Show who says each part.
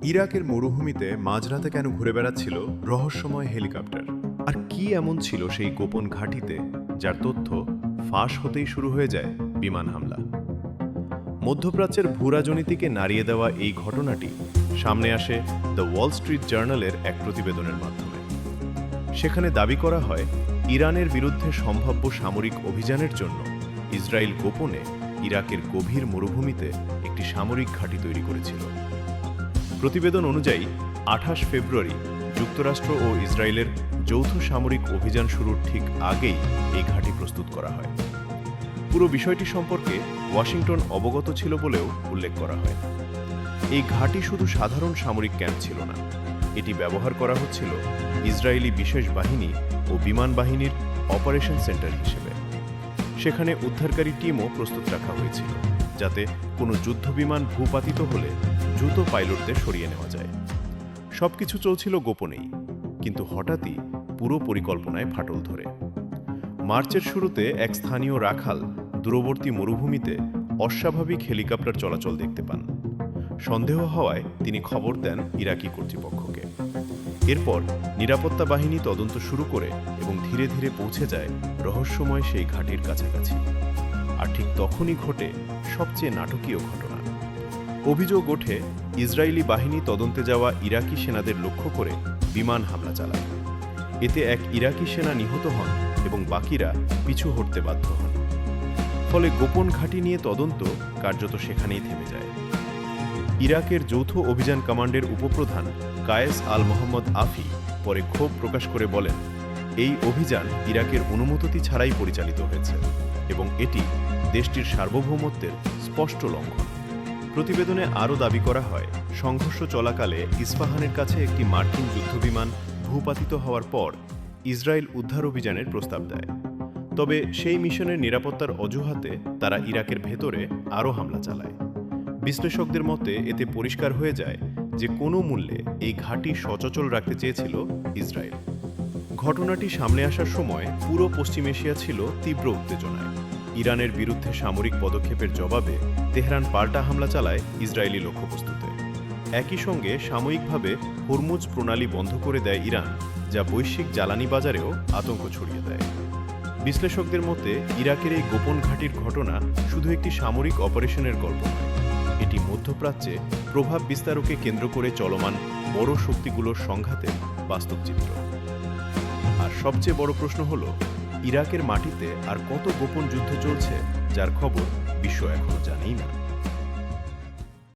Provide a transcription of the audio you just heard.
Speaker 1: ইরাকের মরুভূমিতে মাঝরাতে কেন ঘুরে বেড়াচ্ছিল রহস্যময় হেলিকপ্টার? আর কি এমন ছিল সেই গোপন ঘাঁটিতে যার তথ্য ফাঁস হতেই শুরু হয়ে যায় বিমান হামলা? মধ্যপ্রাচ্যের ভূরাজনীতিকে নাড়িয়ে দেওয়া এই ঘটনাটি সামনে আসে দ্য ওয়াল স্ট্রিট জার্নালের এক প্রতিবেদনের মাধ্যমে। সেখানে দাবি করা হয়, ইরানের বিরুদ্ধে সম্ভাব্য সামরিক অভিযানের জন্য ইসরায়েল গোপনে ইরাকের গভীর মরুভূমিতে একটি সামরিক ঘাঁটি তৈরি করেছিল। প্রতিবেদন অনুযায়ী ২৮ ফেব্রুয়ারি যুক্তরাষ্ট্র ও ইসরায়েলের যৌথ সামরিক অভিযান শুরুর ঠিক আগেই এই ঘাঁটি প্রস্তুত করা হয়। পুরো বিষয়টি সম্পর্কে ওয়াশিংটন অবগত ছিল বলেও উল্লেখ করা হয়। এই ঘাঁটি শুধু সাধারণ সামরিক ক্যাম্প ছিল না, এটি ব্যবহার করা হচ্ছিল ইসরায়েলি বিশেষ বাহিনী ও বিমান বাহিনীর অপারেশন সেন্টার হিসেবে। সেখানে উদ্ধারকারী টিমও প্রস্তুত রাখা হয়েছিল, যাতে কোনো যুদ্ধবিমান ভূপাতিত হলে দ্রুত পাইলটদের সরিয়ে নেওয়া যায়। সবকিছু চলছিল গোপনেই, কিন্তু হঠাৎই পুরো পরিকল্পনায় ফাটল ধরে। মার্চের শুরুতে এক স্থানীয় রাখাল দূরবর্তী মরুভূমিতে অস্বাভাবিক হেলিকপ্টার চলাচল দেখতে পান। সন্দেহ হওয়ায় তিনি খবর দেন ইরাকি কর্তৃপক্ষকে। এরপর নিরাপত্তা বাহিনী তদন্ত শুরু করে এবং ধীরে ধীরে পৌঁছে যায় রহস্যময় সেই ঘাঁটির কাছাকাছি। আর ঠিক তখনই ঘটে সবচেয়ে নাটকীয় ঘটনা। অভিযোগ ওঠে, ইসরায়েলি বাহিনী তদন্তে যাওয়া ইরাকি সেনাদের লক্ষ্য করে বিমান হামলা চালায়। এতে এক ইরাকি সেনা নিহত হন এবং বাকিরা পিছু হটতে বাধ্য হন। ফলে গোপন ঘাঁটি নিয়ে তদন্ত কার্যত সেখানেই থেমে যায়। ইরাকের যৌথ অভিযান কমান্ডের উপপ্রধান কায়েস আল মোহাম্মদ আফি পরে ক্ষোভ প্রকাশ করে বলেন, এই অভিযান ইরাকের অনুমতি ছাড়াই পরিচালিত হয়েছে এবং এটি দেশটির সার্বভৌমত্বের স্পষ্ট লঙ্ঘন। প্রতিবেদনে আরও দাবি করা হয়, সংঘর্ষ চলাকালে ইস্পাহানের কাছে একটি মার্কিন যুদ্ধবিমান ভূপাতিত হওয়ার পর ইসরায়েল উদ্ধার অভিযানের প্রস্তাব দেয়। তবে সেই মিশনের নিরাপত্তার অজুহাতে তারা ইরাকের ভেতরে আরও হামলা চালায়। বিশ্লেষকদের মতে এতে পরিষ্কার হয়ে যায় যে কোনো মূল্যে এই ঘাঁটি সচল রাখতে চেয়েছিল ইসরায়েল। ঘটনাটি সামনে আসার সময় পুরো পশ্চিম এশিয়া ছিল তীব্র উত্তেজনায়। ইরানের বিরুদ্ধে সামরিক পদক্ষেপের জবাবে তেহরান পাল্টা হামলা চালায় ইসরায়েলি লক্ষ্যবস্তুতে। একই সঙ্গে সাময়িকভাবে হরমুজ প্রণালী বন্ধ করে দেয় ইরান, যা বৈশ্বিক জ্বালানি বাজারেও আতঙ্ক ছড়িয়ে দেয়। বিশ্লেষকদের মতে ইরাকের এই গোপন ঘাঁটির ঘটনা শুধু একটি সামরিক অপারেশনের গল্প নয়, এটি মধ্যপ্রাচ্যে প্রভাব বিস্তারকে কেন্দ্র করে চলমান বড় শক্তিগুলোর সংঘাতের বাস্তব চিত্র। আর সবচেয়ে বড় প্রশ্ন হল, ইরাকের মাটিতে আর কত গোপন যুদ্ধ চলছে যার খবর বিশ্ব এখনো জানেই না।